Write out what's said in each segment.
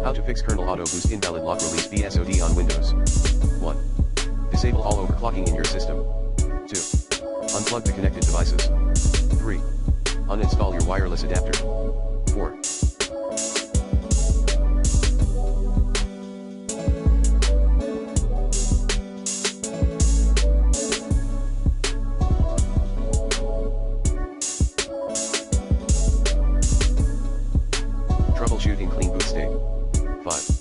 How to fix kernel auto boost invalid lock release BSOD on Windows. 1. Disable all overclocking in your system. 2. Unplug the connected devices. 3. Uninstall your wireless adapter. 4. Troubleshooting clean boot state. 5.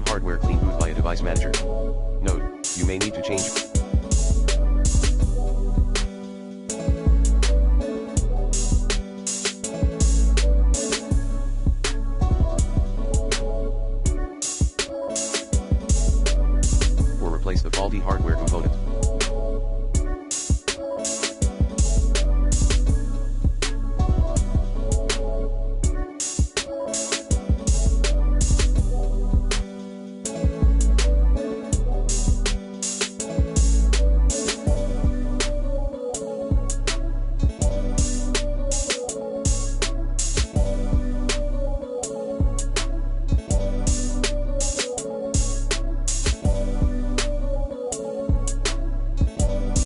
Hardware clean boot via device manager. Note, you may need to change. Or replace the faulty hardware component.